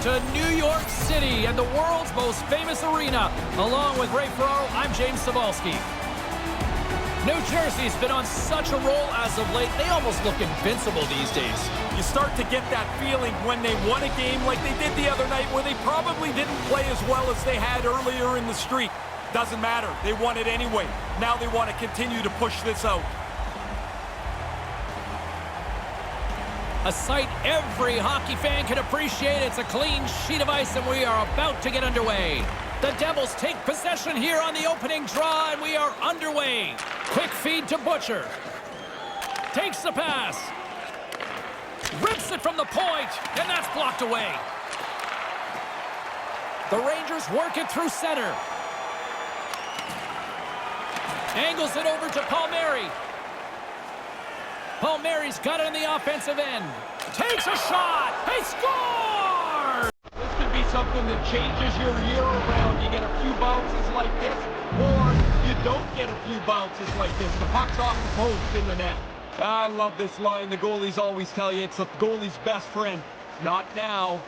to New York City and the world's most famous arena. Along with Ray Ferraro, I'm James Cebulski. New Jersey's been on such a roll as of late, they almost look invincible these days. You start to get that feeling when they won a game like they did the other night, where they probably didn't play as well as they had earlier in the streak. Doesn't matter. They won it anyway. Now they want to continue to push this out. A sight every hockey fan can appreciate. It's a clean sheet of ice, and we are about to get underway. The Devils take possession here on the opening draw, and we are underway. Quick feed to Butcher. Takes the pass. Rips it from the point, and that's blocked away. The Rangers work it through center. Angles it over to Palmieri. Palmieri's got it in the offensive end. Takes a shot. He scores! This could be something that changes your year around. You get a few bounces like this, or you don't get a few bounces like this. The puck's off the post in the net. I love this line. The goalies always tell you it's the goalie's best friend. Not now.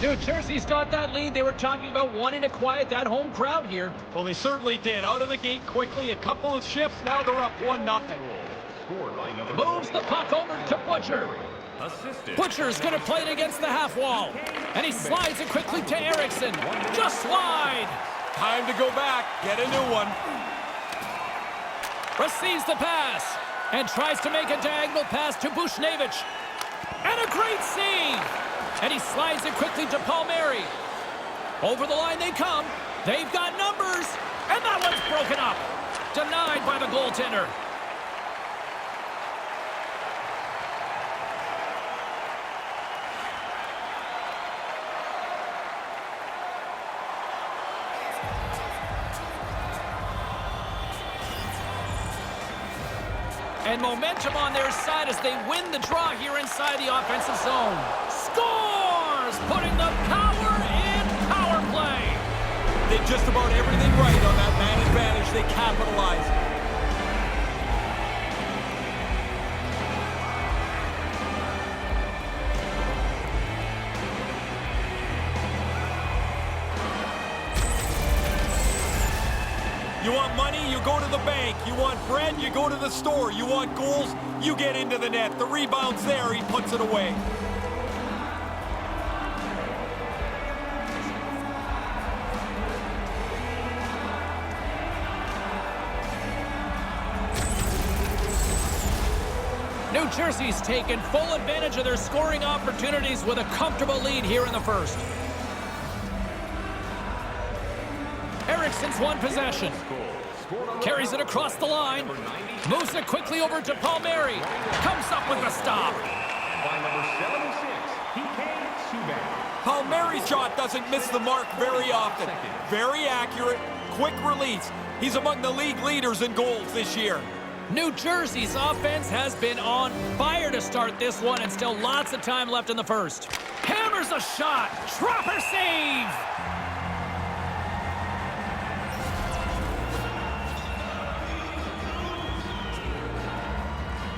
New Jersey's got that lead. They were talking about wanting to quiet that home crowd here. Well, they certainly did. Out of the gate quickly, a couple of shifts, now they're up 1-0. Moves the puck over to Butcher. Butcher's going to play it against the half wall. And he slides it quickly to Erickson. Just slide. Time to go back. Get a new one. Receives the pass. And tries to make a diagonal pass to Bushnevich. And a great save. And he slides it quickly to Palmieri. Over the line they come. They've got numbers. And that one's broken up. Denied by the goaltender. And momentum on their side as they win the draw here inside the offensive zone. Scores! Putting the power in power play. Did just about everything right on that man advantage. They capitalized. You want money, you go to the bank. You want bread, you go to the store. You want goals, you get into the net. The rebound's there, he puts it away. New Jersey's taken full advantage of their scoring opportunities with a comfortable lead here in the first. Erickson's won possession. Carries it across the line. Moves it quickly over to Palmieri. Comes up with a stop. Palmieri's shot doesn't miss the mark very often. Very accurate, quick release. He's among the league leaders in goals this year. New Jersey's offense has been on fire to start this one, and still lots of time left in the first. Hammers a shot. Dropper save.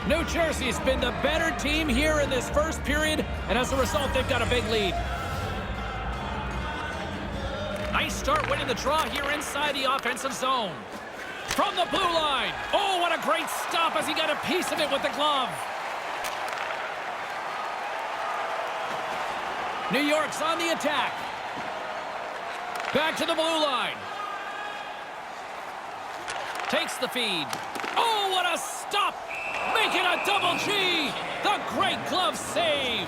New Jersey's been the better team here in this first period, and as a result, they've got a big lead. Nice start winning the draw here inside the offensive zone. From the blue line. Oh, what a great stop as he got a piece of it with the glove. New York's on the attack. Back to the blue line. Takes the feed. Oh, what a stop. Make it a double G. The great glove save.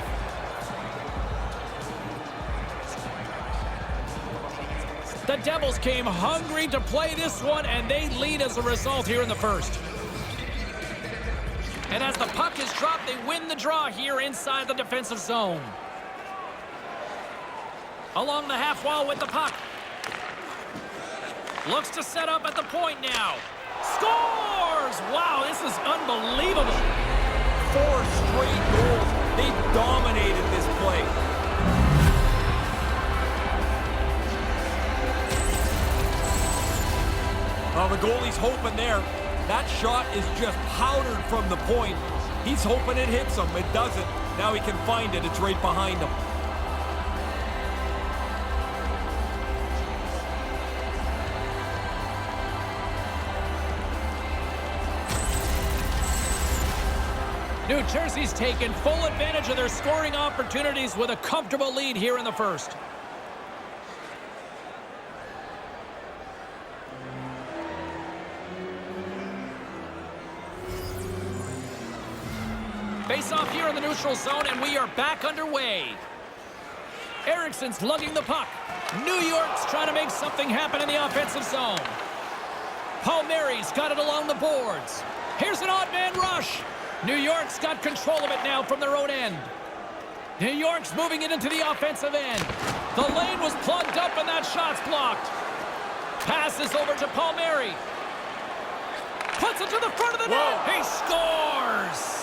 The Devils came hungry to play this one, and they lead as a result here in the first. And as the puck is dropped, they win the draw here inside the defensive zone. Along the half wall with the puck. Looks to set up at the point now. Scores! Wow, this is unbelievable. 4 straight goals. They dominated this play. Well, the goalie's hoping there. That shot is just powdered from the point. He's hoping it hits him. It doesn't. Now he can find it. It's right behind him. New Jersey's taken full advantage of their scoring opportunities with a comfortable lead here in the first. Face off here in the neutral zone, and we are back underway. Ericsson's lugging the puck. New York's trying to make something happen in the offensive zone. Palmieri's got it along the boards. Here's an odd man rush. New York's got control of it now from their own end. New York's moving it into the offensive end. The lane was plugged up and that shot's blocked. Passes over to Palmieri. Puts it to the front of the net. He scores!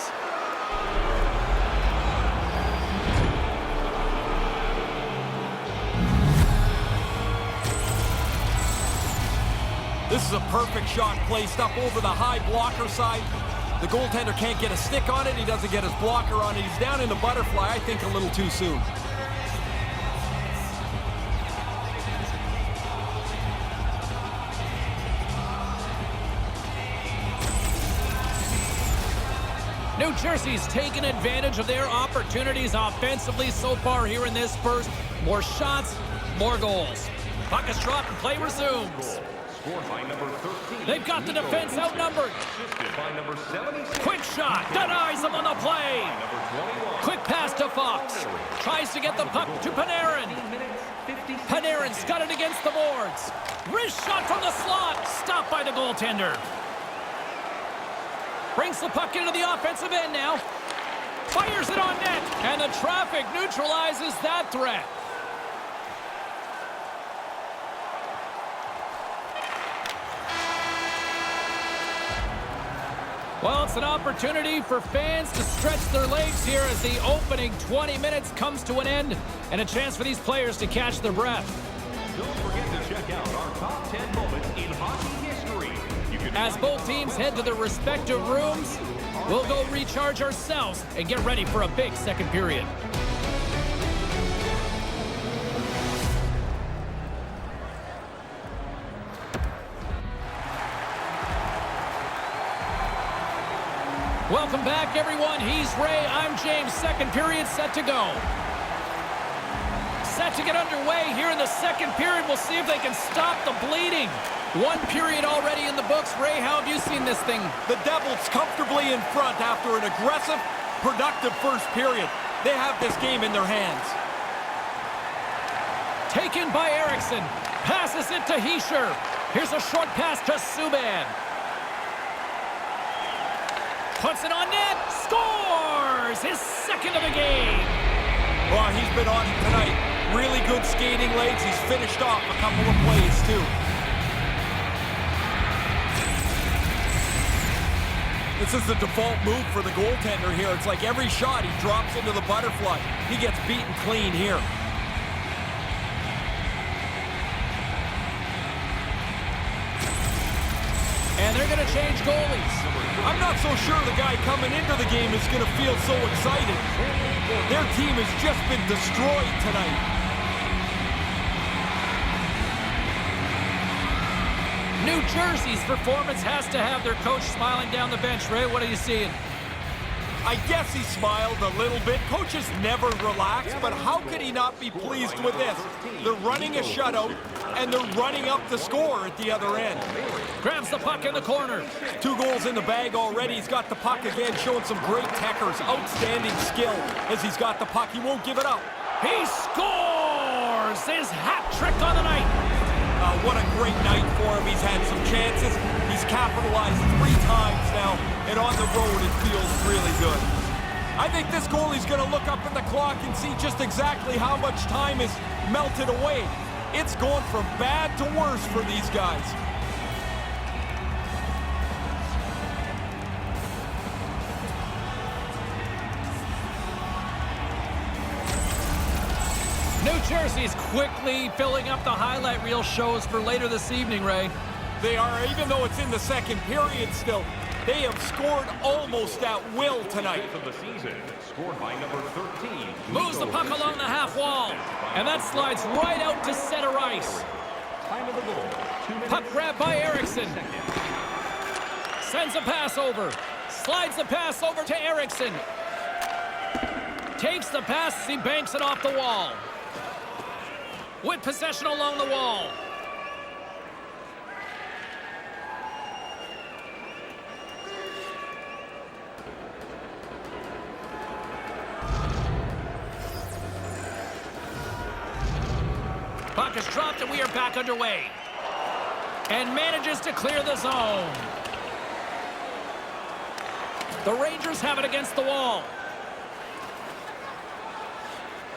This is a perfect shot placed up over the high blocker side. The goaltender can't get a stick on it. He doesn't get his blocker on it. He's down in the butterfly, I think, a little too soon. New Jersey's taken advantage of their opportunities offensively so far here in this first. More shots, more goals. Puck is dropped and play resumes. They've got the defense outnumbered. Quick shot. Denies him on the play. Quick pass to Fox. Tries to get the puck to Panarin. Panarin's got it against the boards. Wrist shot from the slot. Stopped by the goaltender. Brings the puck into the offensive end now. Fires it on net. And the traffic neutralizes that threat. Well, it's an opportunity for fans to stretch their legs here as the opening 20 minutes comes to an end, and a chance for these players to catch their breath. Don't forget to check out our top 10 moments in hockey history. As both teams head to their respective rooms, we'll go recharge ourselves and get ready for a big second period. Welcome back, everyone. He's Ray. I'm James. Second period set to go. Set to get underway here in the second period. We'll see if they can stop the bleeding. One period already in the books. Ray, how have you seen this thing? The Devils comfortably in front after an aggressive, productive first period. They have this game in their hands. Taken by Eriksson. Passes it to Hischier. Here's a short pass to Subban. Puts it on net. Scores! His second of the game. Well, he's been on it tonight. Really good skating legs. He's finished off a couple of plays, too. This is the default move for the goaltender here. It's like every shot he drops into the butterfly. He gets beaten clean here. And they're going to change goalies. I'm not so sure the guy coming into the game is going to feel so excited. Their team has just been destroyed tonight. New Jersey's performance has to have their coach smiling down the bench. Ray, what are you seeing? I guess he smiled a little bit. Coaches never relax, but how could he not be pleased with this? They're running a shutout, and they're running up the score at the other end. Grabs the puck in the corner. 2 goals in the bag already. He's got the puck again, showing some great techers. Outstanding skill as he's got the puck. He won't give it up. He scores! His hat trick on the night. What a great night for him. He's had some chances. He's capitalized 3 times now, and on the road it feels really good. I think this goalie's going to look up at the clock and see just exactly how much time is melted away. It's going from bad to worse for these guys. New Jersey's quickly filling up the highlight reel shows for later this evening, Ray. They are, even though it's in the second period still. They have scored almost at will tonight. Of the season, scored by number 13. Moves the puck along the half wall. And that slides right out to center ice. Time of the goal, 2 minutes. Puck grab by Eriksson. Sends a pass over. Slides the pass over to Eriksson. Takes the pass as he banks it off the wall. With possession along the wall. Puck is dropped and we are back underway. And manages to clear the zone. The Rangers have it against the wall.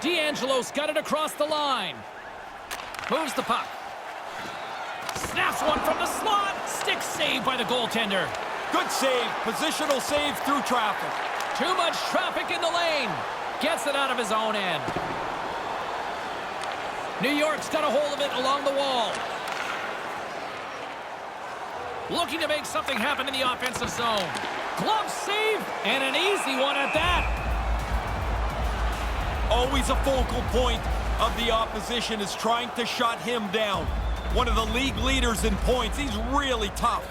D'Angelo's got it across the line. Moves the puck. Snaps one from the slot. Stick save by the goaltender. Good save. Positional save through traffic. Too much traffic in the lane. Gets it out of his own end. New York's got a hold of it along the wall. Looking to make something happen in the offensive zone. Glove save, and an easy one at that. Always a focal point of the opposition is trying to shut him down. One of the league leaders in points. He's really tough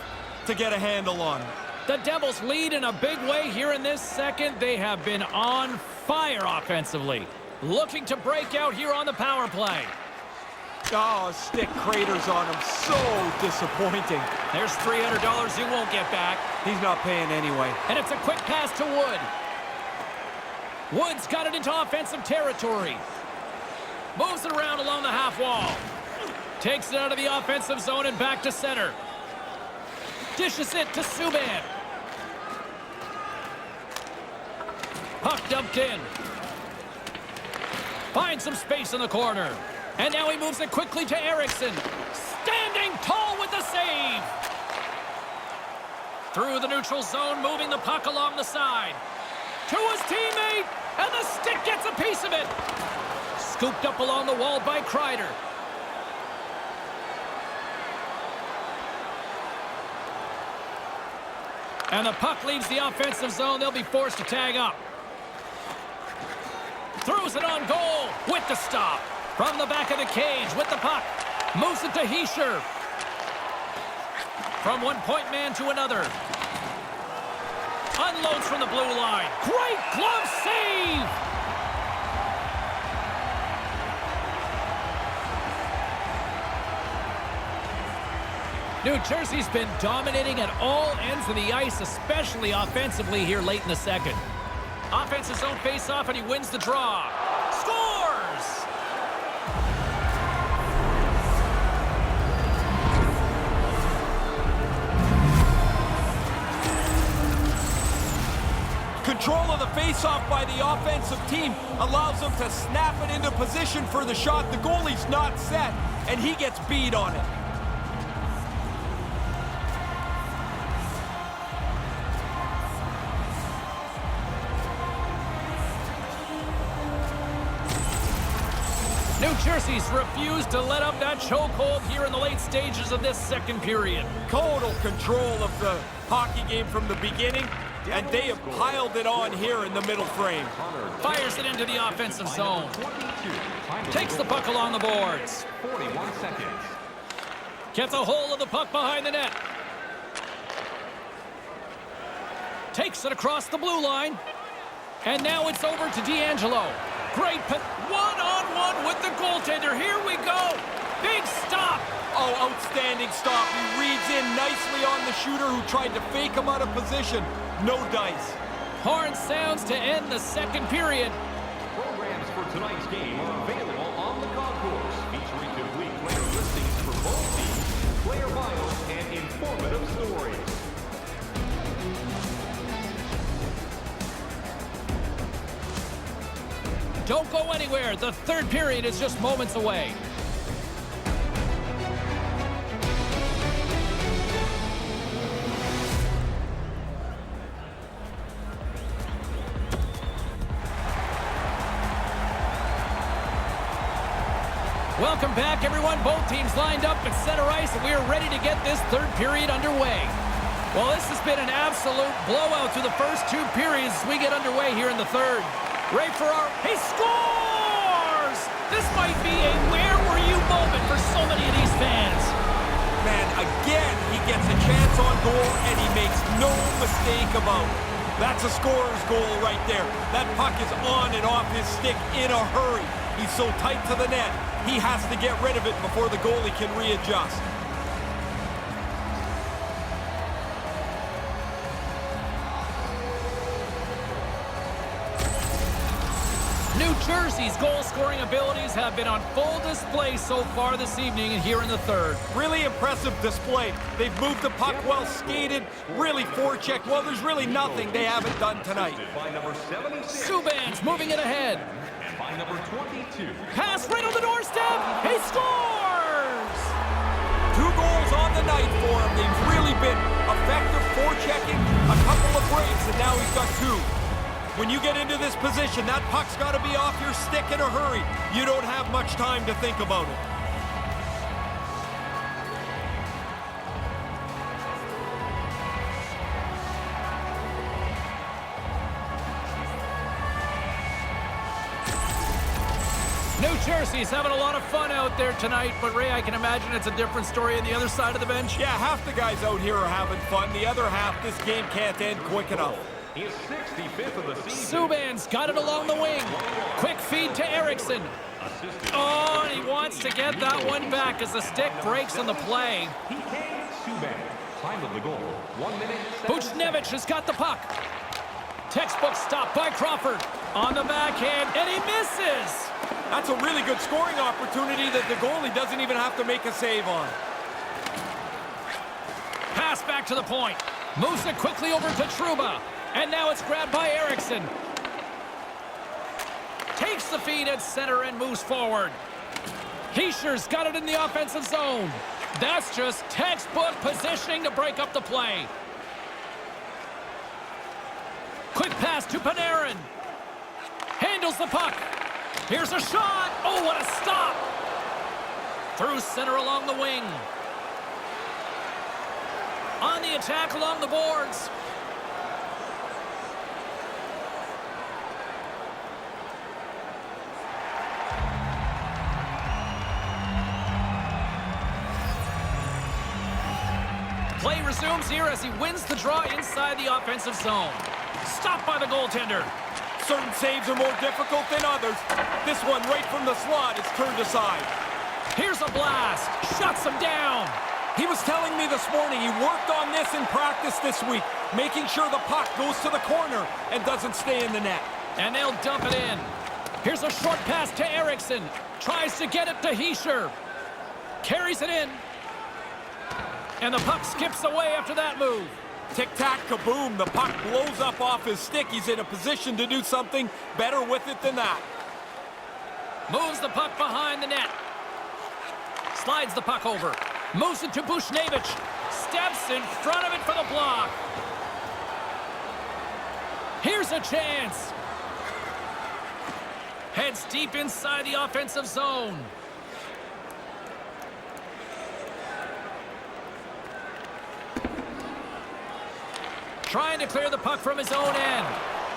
to get a handle on. The Devils lead in a big way here in this second. They have been on fire offensively. Looking to break out here on the power play. Oh, stick craters on him. So disappointing. There's $300 you won't get back. He's not paying anyway. And it's a quick pass to Wood. Wood's got it into offensive territory. Moves it around along the half wall. Takes it out of the offensive zone and back to center. Dishes it to Subban. Puck dumped in. Finds some space in the corner. And now he moves it quickly to Eriksson. Standing tall with the save. Through the neutral zone, moving the puck along the side. To his teammate, and the stick gets a piece of it. Scooped up along the wall by Kreider. And the puck leaves the offensive zone. They'll be forced to tag up. Throws it on goal with the stop. From the back of the cage with the puck. Moves it to Hischier. From one point man to another. Unloads from the blue line. Great glove save! New Jersey's been dominating at all ends of the ice, especially offensively here late in the second. Offensive zone face-off, and he wins the draw. Scores! Control of the face-off by the offensive team allows them to snap it into position for the shot. The goalie's not set, and he gets beat on it. New Jersey's refused to let up that chokehold here in the late stages of this second period. Total control of the hockey game from the beginning, and they have piled it on here in the middle frame. Fires it into the offensive zone. Takes the puck along the boards. 41 seconds. Gets a hold of the puck behind the net. Takes it across the blue line. And now it's over to D'Angelo. Great one-on-one with the goaltender. Here we go. Big stop. Oh, outstanding stop. He reads in nicely on the shooter who tried to fake him out of position. No dice. Horn sounds to end the second period. Programs for tonight's game are available on the concourse, featuring complete player listings for both teams, player bios, and informative stories. Don't go anywhere. The third period is just moments away. Welcome back, everyone. Both teams lined up at center ice, and we are ready to get this third period underway. Well, this has been an absolute blowout through the first two periods as we get underway here in the third. Ray Ferraro, he scores! This might be a where were you moment for so many of these fans. Man, again, he gets a chance on goal, and he makes no mistake about it. That's a scorer's goal right there. That puck is on and off his stick in a hurry. He's so tight to the net, he has to get rid of it before the goalie can readjust. New Jersey's goal-scoring abilities have been on full display so far this evening and here in the third. Really impressive display. They've moved the puck well skated, really forechecked. Well, there's really nothing they haven't done tonight. By number 76. Subban's moving it ahead. And by number 22. Pass right on the doorstep. He scores! 2 goals on the night for him. They've really been effective forechecking, a couple of breaks, and now he's got 2. When you get into this position, that puck's got to be off your stick in a hurry. You don't have much time to think about it. New Jersey's having a lot of fun out there tonight, but Ray, I can imagine it's a different story on the other side of the bench. Yeah, half the guys out here are having fun. The other half, this game can't end quick enough. His 65th of the season. Subban's got it along the wing. Quick feed to Eriksson. Oh, and he wants to get that one back as the stick breaks on the play. PK Subban. Time of the goal, 1 minute. Buchnevich has got the puck. Textbook stop by Crawford. On the backhand, and he misses. That's a really good scoring opportunity that the goalie doesn't even have to make a save on. Pass back to the point. Moves it quickly over to Trouba. And now it's grabbed by Eriksson. Takes the feed at center and moves forward. Hiescher's got it in the offensive zone. That's just textbook positioning to break up the play. Quick pass to Panarin. Handles the puck. Here's a shot. Oh, what a stop. Through center along the wing. On the attack along the boards. Play resumes here as he wins the draw inside the offensive zone. Stopped by the goaltender. Certain saves are more difficult than others. This one right from the slot is turned aside. Here's a blast. Shuts him down. He was telling me this morning he worked on this in practice this week, making sure the puck goes to the corner and doesn't stay in the net. And they'll dump it in. Here's a short pass to Eriksson. Tries to get it to Hiescher. Carries it in. And the puck skips away after that move. Tic-tac, kaboom. The puck blows up off his stick. He's in a position to do something better with it than that. Moves the puck behind the net. Slides the puck over. Moves it to Buchnevich. Steps in front of it for the block. Here's a chance. Heads deep inside the offensive zone. Trying to clear the puck from his own end.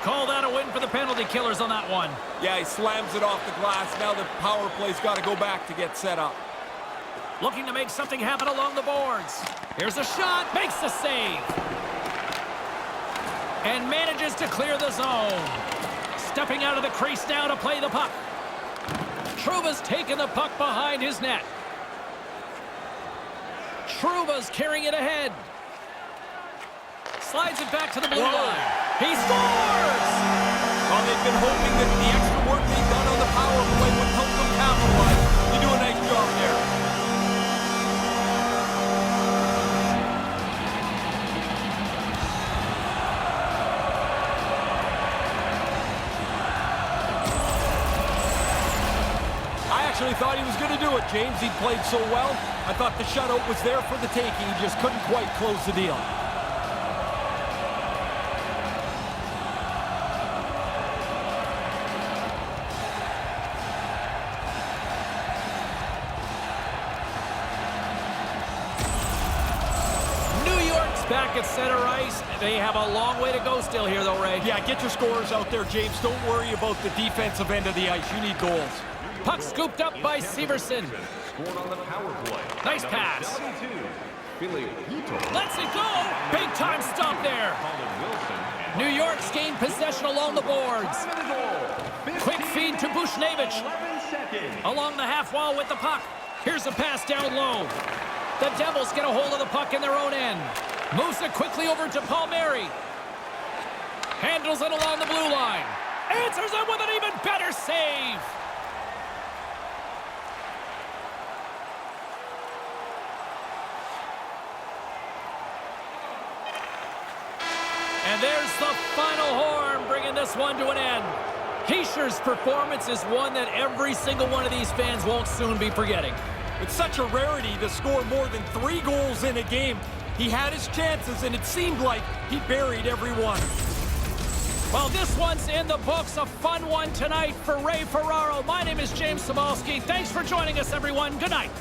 Call that a win for the penalty killers on that one. Yeah, he slams it off the glass. Now the power play's got to go back to get set up. Looking to make something happen along the boards. Here's a shot. Makes the save. And manages to clear the zone. Stepping out of the crease now to play the puck. Trouba's taking the puck behind his net. Trouba's carrying it ahead. Slides it back to the blue line. He scores! Well, they've been hoping that the extra work being done on the power play would help them capitalize. You do a nice job there. I actually thought he was going to do it, James. He played so well. I thought the shutout was there for the taking. He just couldn't quite close the deal. back at center ice. They have a long way to go still here, though, Ray. Yeah, get your scorers out there, James. Don't worry about the defensive end of the ice. You need goals. Puck scooped up by Severson. Scored on the power play. Nice pass. 72. Let's it go. Big time stop there. New York's gained possession along the boards. Quick feed to Bushnevich. Along the half wall with the puck. Here's a pass down low. The Devils get a hold of the puck in their own end. Moves it quickly over to Palmieri. Handles it along the blue line. Answers it with an even better save. And there's the final horn, bringing this one to an end. Hischier's performance is one that every single one of these fans won't soon be forgetting. It's such a rarity to score more than 3 goals in a game. He had his chances, and it seemed like he buried every one. Well, this one's in the books. A fun one tonight for Ray Ferraro. My name is James Cybulski. Thanks for joining us, everyone. Good night.